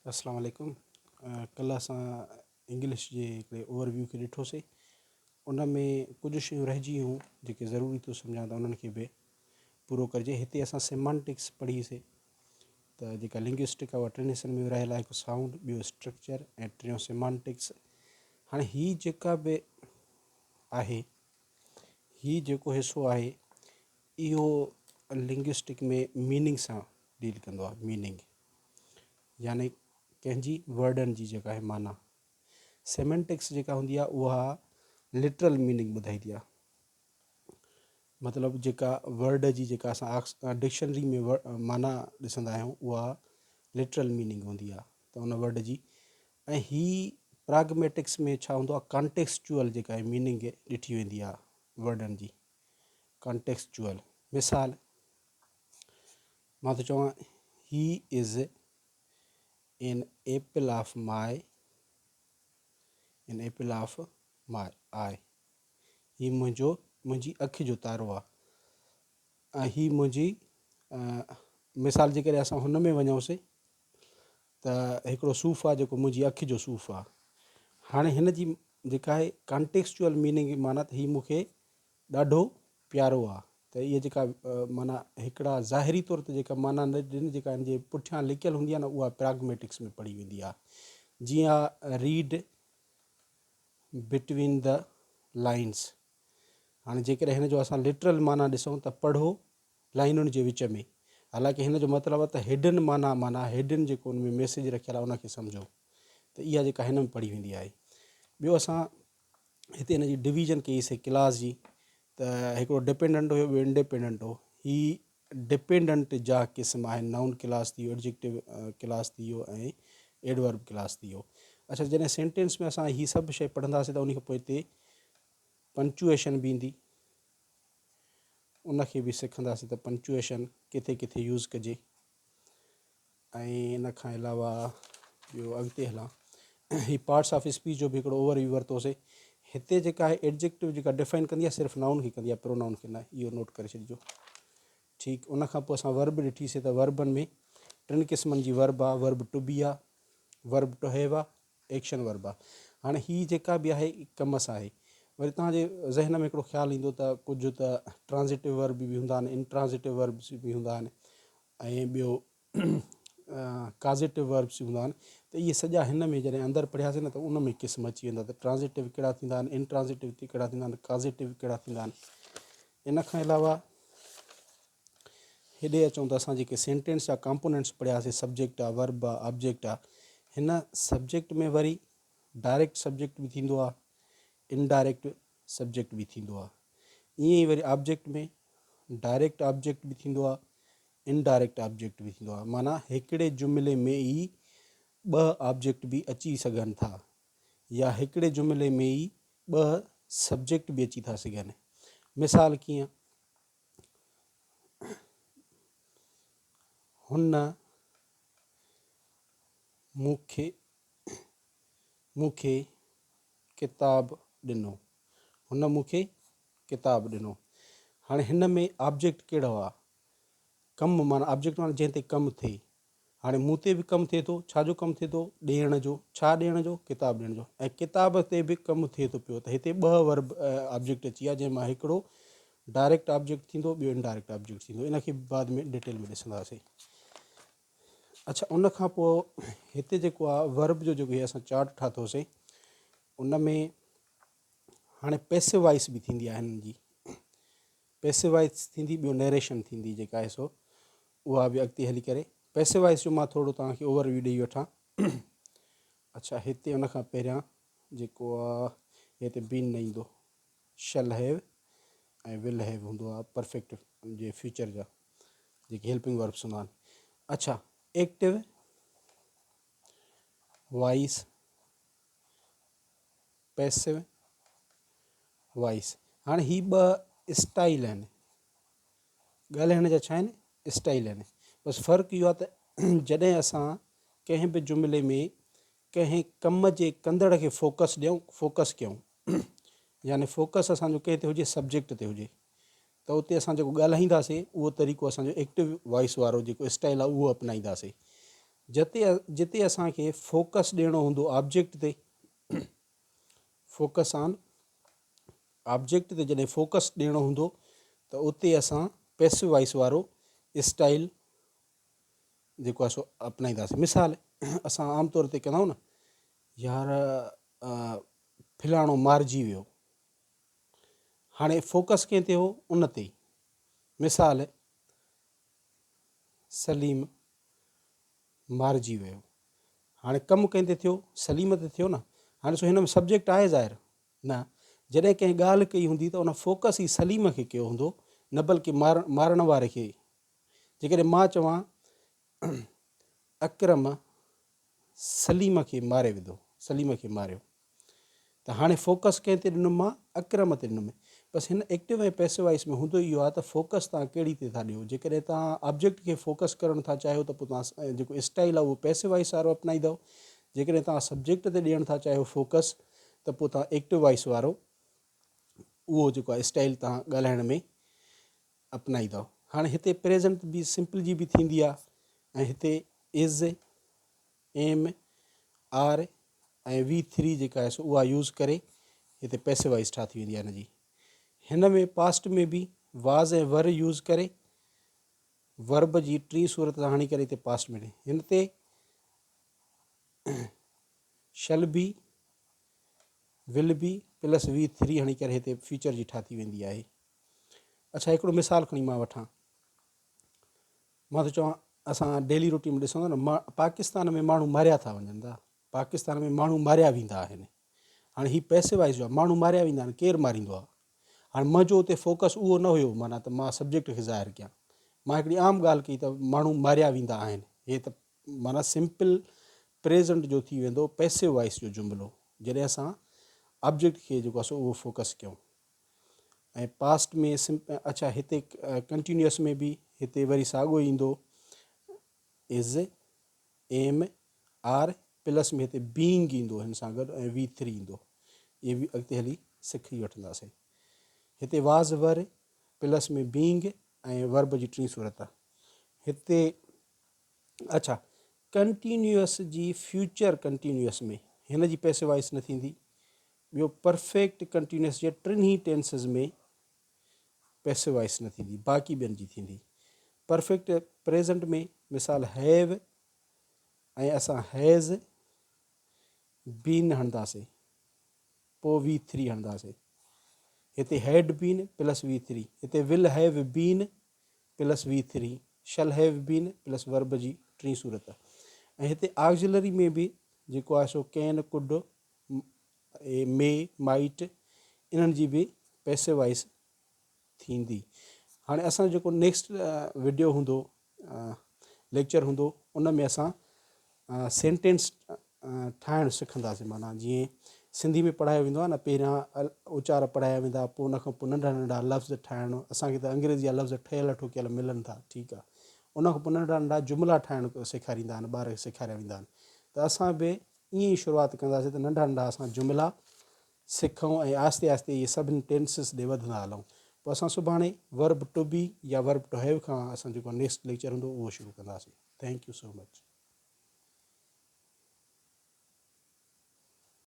अस्सलाम वालेकुम। कल्ह असां इंग्लिश जे हिकिड़े ओवरव्यू खे ॾिठोसीं। उन में कुझु शयूं रहिजी वियूं जेके ज़रूरी थो सम्झां त उन्हनि खे बि पूरो करिजे। हिते असां सेमांटिक्स पढ़ीसीं त जेका लिंग्विस्टिक आहे उहा टिनि हिसनि में विरहायल आहे। हिकु साउंड, ॿियो स्ट्रक्चर ऐं टियों सेमांटिक्स। हाणे हीअ जेका बि आहे, हीअ जेको हिसो आहे इहो लिंग्विस्टिक में मीनिंग सां डील कंदो आहे। मीनिंग यानी कंहिंजी वर्डनि जी जेका आहे माना। सेमेंटिक्स जेका हूंदी आहे उहा लिटरल मीनिंग ॿुधाईंदी आहे। मतिलबु जेका वर्ड जी जेका असां डिक्शनरी में माना ॾिसंदा आहियूं उहा लिटरल मीनिंग हूंदी आहे त उन वर्ड जी। ऐं ही प्राग्मेटिक्स में छा हूंदो आहे, कॉन्टेक्सचुअल जेका आहे मीनिंग ॾिठी वेंदी आहे वर्डनि जी। कॉन्टेक्सचुअल मिसाल मां त चवां he is an apple of my eye। ही मुंहिंजी अखि जो तारो आहे। ऐं ही मुंहिंजी मिसाल जे करे असां हुन में वञूंसीं त हिकिड़ो सूफ़ आहे जेको मुंहिंजी अखि जो सूफ़ आहे। हाणे हिन जी जेका आहे कॉन्टेक्सचुअल मीनिंग माना त ही मूंखे ॾाढो प्यारो आहे। त इहे जेका माना हिकिड़ा ज़ाहिरी तौर ते जेका माना जेका हिन जे पुठियां लिकियल हूंदी आहे न उहा प्राग्मेटिक्स में पढ़ी वेंदी आहे। जीअं रीड बिटवीन द लाइन्स। हाणे जेकॾहिं हिन जो असां लिटरल माना ॾिसूं त पढ़ो लाइनुनि जे विच में। हालांकि हिन जो मतिलबु आहे त हिडन माना हिडन जेको हुन में मैसेज रखियलु आहे उनखे सम्झो। त इहा जेका हिन में पढ़ी वेंदी आहे। ॿियो असां हिते हिन जी डिवीज़न कईसीं क्लास जी त हिकिड़ो डिपेंडेंट हुयो, ॿियो इंडिपेंडेंट हो। ही डिपेंडेंट जा क़िस्म आहिनि। नाउन क्लास थी वियो, एडजेक्टिव क्लास थी वियो ऐं एडवर्ब क्लास थी वियो। अच्छा, जॾहिं सेंटेंस में असां हीअ सभु शइ पढ़ंदासीं त उन खां पोइ हिते पंक्चुएशन बि ईंदी, उनखे बि सिखंदासीं त पंक्चुएशन किथे किथे यूज़ कजे। ऐं इन खां अलावा ॿियो अॻिते हलां, ही पार्ट्स ऑफ स्पीच जो बि हिकिड़ो ओवरव्यू वरितोसीं। हिते जेका आहे एडजेक्टिव जेका डिफाइन कंदी आहे सिर्फ़ु नाउन खे कंदी आहे, प्रोनाउन खे न। इहो नोट करे छॾिजो। ठीकु। उनखां पोइ असां वर्ब ॾिठीसीं त वर्बनि में टिनि क़िस्मनि जी वर्ब आहे। वर्ब टू बी आहे, वर्ब टू हैव आहे, एक्शन वर्ब आहे। हाणे हीअ जेका बि आहे कम सां आहे। वरी तव्हांजे ज़हन में हिकिड़ो ख़्यालु ईंदो त कुझु त ट्रांज़िटिव वर्ब बि हूंदा आहिनि, इंट्रांज़िटिव वर्ब्स बि हूंदा आहिनि ऐं ॿियो काज़िटिव वर्ब्स बि हूंदा आहिनि। त इहे सॼा हिन में जॾहिं अंदरि पढ़ियासीं न त उन में क़िस्म अची वेंदा त ट्रांज़िटिव कहिड़ा थींदा आहिनि, इंट्रांज़िटिव कहिड़ा थींदा आहिनि, काज़िटिव कहिड़ा थींदा आहिनि। इन खां अलावा हेॾे अचूं त असां जेके सेंटेंस जा कंपोनेंट्स पढ़ियासीं, सब्जेक्ट आहे, वर्ब आहे, ऑब्जेक्ट आहे। हिन सब्जेक्ट में वरी डायरेक्ट सब्जेक्ट बि थींदो आहे, इनडायरेक्ट सब्जेक्ट बि थींदो आहे। ईअं ई वरी ऑब्जेक्ट में डायरेक्ट ऑब्जेक्ट बि थींदो आहे, इनडायरेक्ट ऑब्जेक्ट बि थींदो आहे। माना हिकिड़े जुमिले में ई ॿ ऑब्जेक्ट बि अची सघनि था, या हिकिड़े जुमिले में ई ॿ सब्जेक्ट बि अची था सघनि। मिसाल कीअं, हुन मूंखे किताब ॾिनो। हुन मूंखे किताब ॾिनो। हाणे हिन में ऑब्जेक्ट कहिड़ो आहे, कमु। माना ऑब्जेक्ट माना जंहिं ते कमु थिए। हाणे मूं ते बि कमु थिए थो। छाजो कमु थिए थो? ॾियण जो। छा ॾियण जो? किताब ॾियण जो। ऐं किताब ते बि कमु थिए थो पियो। त हिते ॿ वर्ब ऑब्जेक्ट अची विया, जंहिंमां हिकिड़ो डायरेक्ट ऑब्जेक्ट थींदो, ॿियो इनडायरेक्ट ऑब्जेक्ट थींदो। इनखे बाद में डिटेल में ॾिसंदासीं। अच्छा, उन खां पोइ हिते जेको आहे वर्ब जो जेको असां चार्ट ठातोसीं उन में हाणे पैसिव वॉइस बि थींदी आहे हिननि जी। पैसिव वॉइस थींदी, ॿियो नरेशन थींदी जेका आहे सो उहा बि अॻिते हली करे। पैसिव वॉइस जो मां थोरो तव्हांखे ओवरव्यू ॾेई वठां। अच्छा, हिते उन खां पहिरियां जेको आहे हिते बीन न ईंदो, शैल हैव ऐं विल हैव हूंदो आहे परफेक्ट जे फ्यूचर जा जेके हेल्पिंग वर्ब्स हूंदा आहिनि। अच्छा, एक्टिव वॉइस, पैसिव वॉइस। हाणे ही ॿ स्टाइल आहिनि, ॻाल्हाइण जा छा आहिनि? स्टाइल आहिनि। बसि फ़र्क़ु इहो आहे त जॾहिं असां कंहिं बि जुमिले में कंहिं कम जे कंदड़ खे फोकस कयूं, यानी फोकस असांजो कंहिं ते हुजे, सब्जेक्ट ते हुजे, त उते असां जेको ॻाल्हाईंदासीं उहो तरीक़ो असांजो एक्टिव वॉइस वारो जेको स्टाइल आहे उहो अपनाईंदासीं। जिते असांखे फोकस ॾियणो हूंदो ऑब्जेक्ट ते, फोकस ऑन ऑब्जेक्ट ते जॾहिं फोकस ॾियणो हूंदो त उते असां पैसिव वॉइस वारो स्टाइल जेको आहे सो अपनाईंदासीं। मिसाल असां आमतौर ते कंदा आहियूं न, यार फलाणो मारिजी वियो, हाणे फोकस कंहिं ते हो, उन ते। मिसाल सलीम मारिजी वियो, हाणे कमु कंहिं ते थियो, सलीम ते थियो न। हाणे सो हिन में सब्जेक्ट आहे ज़ाहिर न, जॾहिं कंहिं ॻाल्हि कई हूंदी त उन फोकस ई सलीम खे कयो हूंदो, न बल्कि मारण वारे खे। जेकॾहिं मां चवां अकरम सलीम खे मारे विधो, सलीम खे मारियो, त हाणे फोकस कंहिं ते ॾिनुमि मां, अकरम ते ॾिनुमि। बसि हिन एक्टिव ऐं पैसिव वॉइस में हूंदो इहो आहे त फोकस तव्हां कहिड़ी ते था ॾियो। जेकॾहिं तव्हां ऑब्जेक्ट खे फोकस करणु था चाहियो त पोइ तव्हां जेको स्टाइल आहे उहो पैसिव वॉइस वारो अपनाईंदव। जेकॾहिं तव्हां सब्जेक्ट ते ॾियणु था चाहियो फोकस, त पोइ तव्हां एक्टिव वॉइस वारो उहो जेको आहे स्टाइल तव्हां ॻाल्हाइण में अपनाईंदव। हाणे हिते प्रेज़ेंट बि सिंपल जी बि थींदी आहे, ऐं हिते इज़, एम, आर ऐं V3 जेका आहे सो उहा यूज़ करे हिते पैसिव वॉइस ठाही वेंदी आहे हिन जी। हिन में पास्ट में बि वाज़ ऐं वर यूज़ करे वर्ब जी 3 सूरत हणी करे हिते पास्ट में हिन ते शल B, will be plus V3 हणी करे हिते फ्यूचर जी ठाही वेंदी आहे। अच्छा, हिकिड़ो मिसाल खणी मां वठां। मां त चवां असां डेली रूटीन में ॾिसूं था न, पाकिस्तान में माण्हू मारिया था वञनि था, पाकिस्तान में माण्हू मारिया वेंदा आहिनि। हाणे हीअ पैसिव वॉइस जो आहे, माण्हू मारिया वेंदा आहिनि, केरु मारींदो आहे। हाणे मुंहिंजो उते फोकस उहो न हुयो, माना त मां सब्जेक्ट खे ज़ाहिर कयां। मां हिकिड़ी आम ॻाल्हि कई त माण्हू मारिया वेंदा आहिनि, हे त माना सिंपल प्रेज़ेंट जो थी वेंदो पैसिव वॉइस जो जुमिलो, जॾहिं असां ऑब्जेक्ट खे जेको आहे सो उहो फोकस कयूं। ऐं पास्ट में अच्छा, हिते कंटिन्यूअस में बि हिते वरी साॻियो ईंदो, इज़, एम, आर प्लस में हिते बीइंग ईंदो हिन सां गॾु, ऐं V3 ईंदो। इहे बि अॻिते हली सिखी वठंदासीं। हिते वाज़ वर प्लस में बीइंग ऐं वर्ब जी 3 सूरत हिते। अच्छा, कंटिन्यूअस जी फ्यूचर कंटिन्यूअस में हिन जी पैसिव वॉइस न थींदी। ॿियो परफेक्ट कंटिन्यूअस जे 3 टेंसिस में पैसिव वॉइस न थींदी, बाक़ी ॿियनि जी थींदी। परफेक्ट प्रेज़ेंट में मिसाल हैव ऐं असां हैज़ बीन हणंदासीं, पोइ V3 हणंदासीं। हिते हैड बीन प्लस V3, हिते will have been plus V3, shall have been plus verb जी 3 सूरत। ऐं हिते ऑक्सिलरी में बि जेको आहे सो कैन, कुड, मे, माइट, इन्हनि जी बि पैसिव वॉइस थींदी। हाणे असां जेको नेक्स्ट वीडियो हूंदो, लेक्चर हूंदो, उन में असां सेंटेंस ठाहिणु सिखंदासीं। माना जीअं सिंधी में पढ़ायो वेंदो आहे न, पहिरियां उचार पढ़ाया वेंदा, पोइ उन खां पोइ नंढा नंढा लफ़्ज़ ठाहिणु। असांखे त अंग्रेज़ी जा लफ़्ज़ ठहियल ठुकियल मिलनि था, ठीकु आहे। उन खां पोइ नंढा नंढा जुमिला ठाहिणु सेखारींदा आहिनि, ॿार खे सेखारिया वेंदा आहिनि। त असां बि ईअं ई शुरूआति कंदासीं त नंढा नंढा असां जुमिला सिखूं ऐं आहिस्ते आहिस्ते इहे सभिनी टेंसिस ॾे वधंदा हलूं। पोइ असां सुभाणे वर्ब टू बी या वर्ब टू हैव खां असां जेको नेक्स्ट लेक्चर हूंदो उहो शुरू कंदासीं। Thank you so much.